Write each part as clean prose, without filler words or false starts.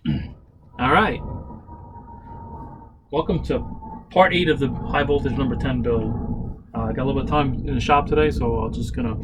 All right. Welcome to part 8 of the high voltage number 10 build. I got a little bit of time in the shop today, so I'm just gonna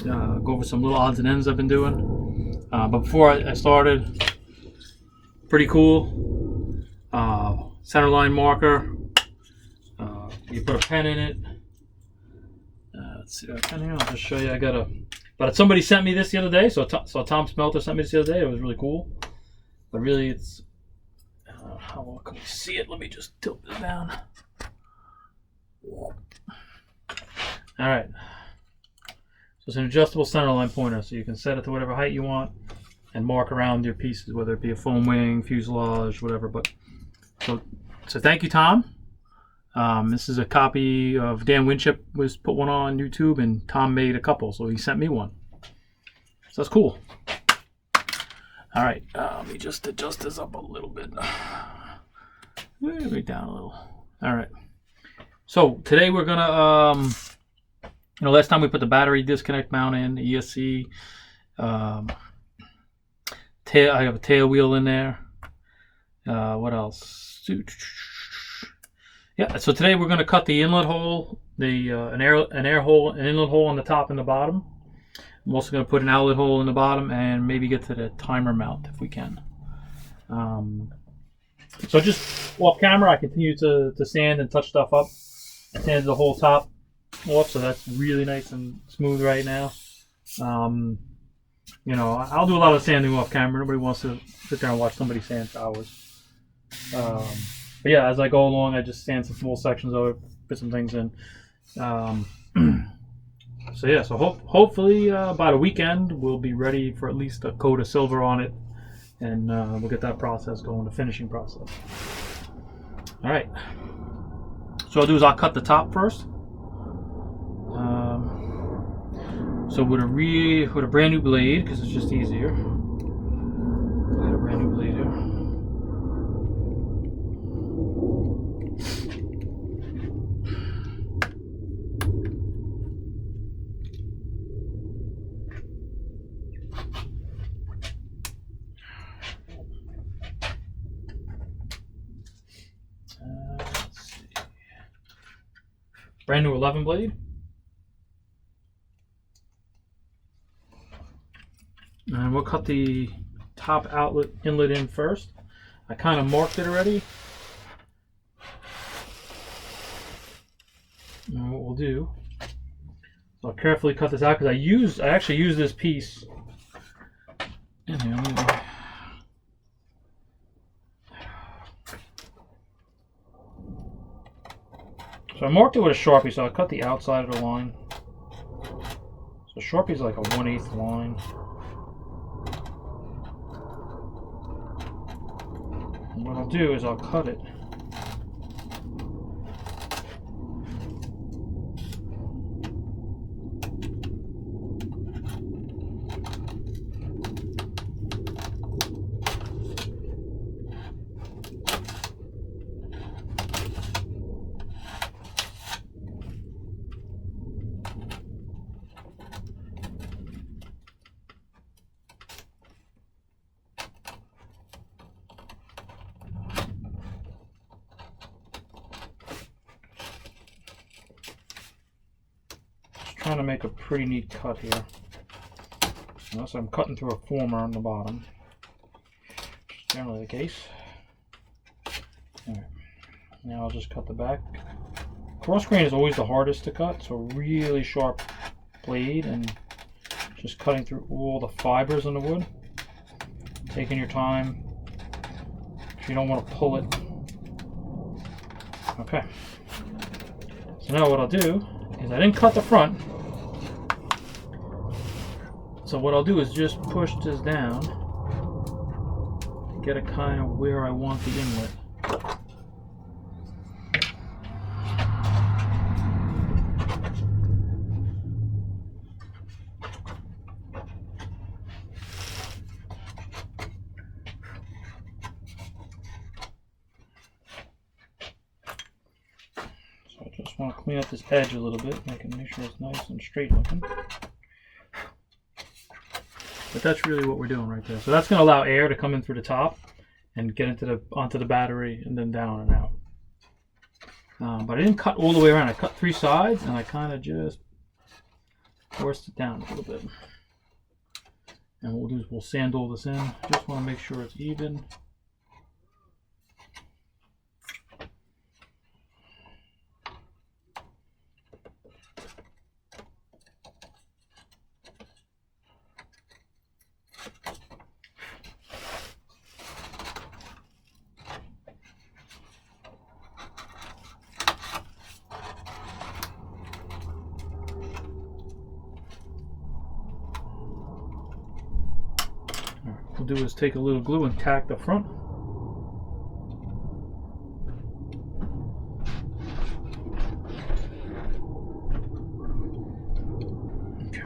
go over some little odds and ends I've been doing. But before I started, pretty cool. Center line marker. You put a pen in it. Let's see, I'll just show you. But somebody sent me this the other day. So Tom Smelter sent me this the other day. It was really cool. But really, it's how well can we see it? Let me just tilt this down. All right. So it's an adjustable center line pointer, so you can set it to whatever height you want and mark around your pieces, whether it be a foam wing, fuselage, whatever. But so thank you, Tom. This is a copy of Dan Winship was put one on YouTube, and Tom made a couple, so he sent me one. So that's cool. All right, let me just adjust this up a little bit. Maybe down a little. All right. So today we're gonna, last time we put the battery disconnect mount in, the ESC. I have a tail wheel in there. What else? Yeah. So today we're gonna cut the inlet hole, an air hole, an inlet hole on the top and the bottom. I'm also going to put an outlet hole in the bottom and maybe get to the timer mount if we can. So just off camera, I continue to sand and touch stuff up. I sanded the whole top off, so that's really nice and smooth right now. I'll do a lot of sanding off camera. Nobody wants to sit there and watch somebody sand for hours. But yeah, as I go along, I just sand some small sections of it, put some things in. So yeah, so hopefully by the weekend we'll be ready for at least a coat of silver on it, and we'll get that process going, the finishing process. All right. So what I'll do is I'll cut the top first. So with a brand new blade, because it's just easier. I got a brand new blade here. Brand new 11 blade. And we'll cut the top inlet in first. I kind of marked it already. And what we'll do, I'll carefully cut this out because I actually use this piece in here. So I marked it with a Sharpie, so I cut the outside of the line. So Sharpie is like a 1/8 line. And what I'll do is I'll cut it. Trying to make a pretty neat cut here. So I'm cutting through a former on the bottom. Generally the case. Alright. Now I'll just cut the back. Cross grain is always the hardest to cut, so really sharp blade and just cutting through all the fibers in the wood. Taking your time. If you don't want to pull it. Okay. So now what I'll do is I didn't cut the front. So what I'll do is just push this down and get it kind of where I want the inlet. So I just want to clean up this edge a little bit, make sure it's nice and straight looking. But that's really what we're doing right there. So that's going to allow air to come in through the top and get onto the battery and then down and out. But I didn't cut all the way around. I cut 3 sides and I kind of just forced it down a little bit. And what we'll do is we'll sand all this in. Just want to make sure it's even. What we'll do is take a little glue and tack the front. Okay.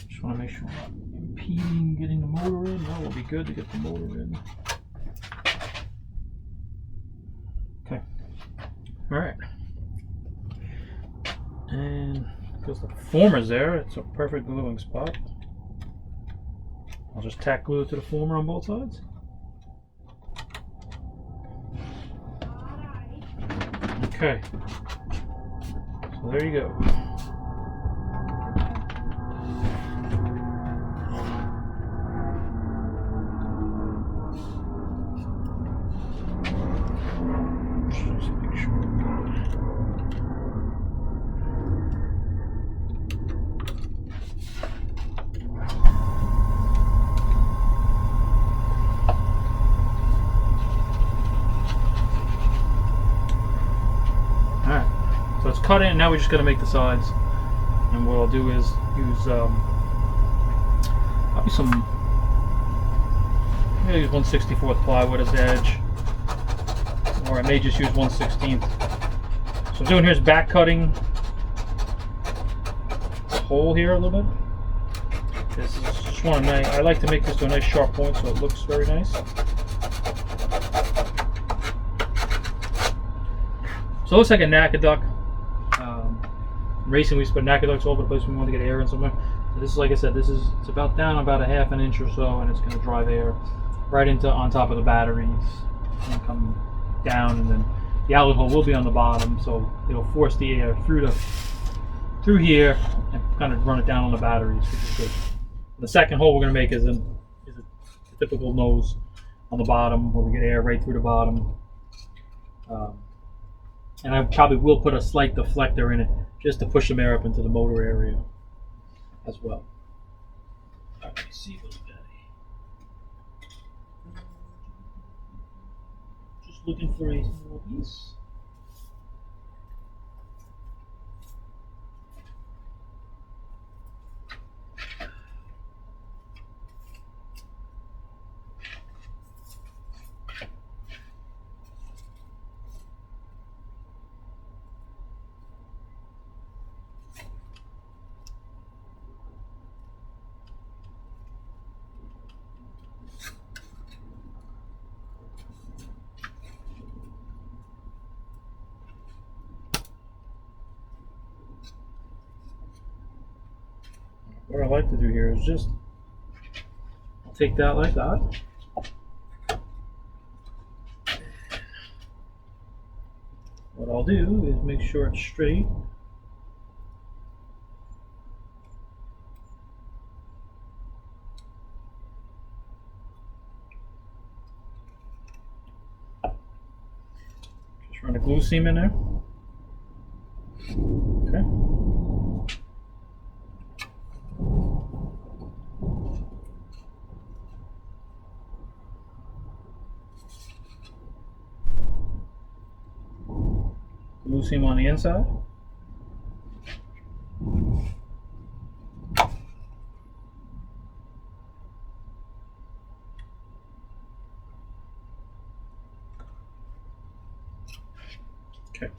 Just want to make sure I'm not impeding getting the motor in. That will be good to get the motor in. Okay. All right. And because the former's there, it's a perfect gluing spot. I'll just tack glue to the former on both sides. Okay. So there you go. So it's cut in, now we're just going to make the sides. And what I'll do is use probably some, maybe use 1/64 plywood as the edge, or I may just use 1/16. So what I'm doing here is back cutting the hole here a little bit. This is just one nice, I like to make this to a nice sharp point so it looks very nice. So it looks like a Nakaduck. Racing, we used to put Nakaducks all over the place when we want to get air in somewhere. So this is, like I said, it's about down about a ½ an inch or so, and it's going to drive air right into on top of the batteries and come down, and then the outlet hole will be on the bottom, so it'll force the air through here and kind of run it down on the batteries, which is good. The second hole we're going to make is a typical nose on the bottom where we get air right through the bottom. And I probably will put a slight deflector in it just to push some air up into the motor area as well. All right, let's see what's got. Just looking for a small piece. What I like to do here is just take that like that. What I'll do is make sure it's straight. Just run a glue seam in there. Okay. Glue seam on the inside. Okay.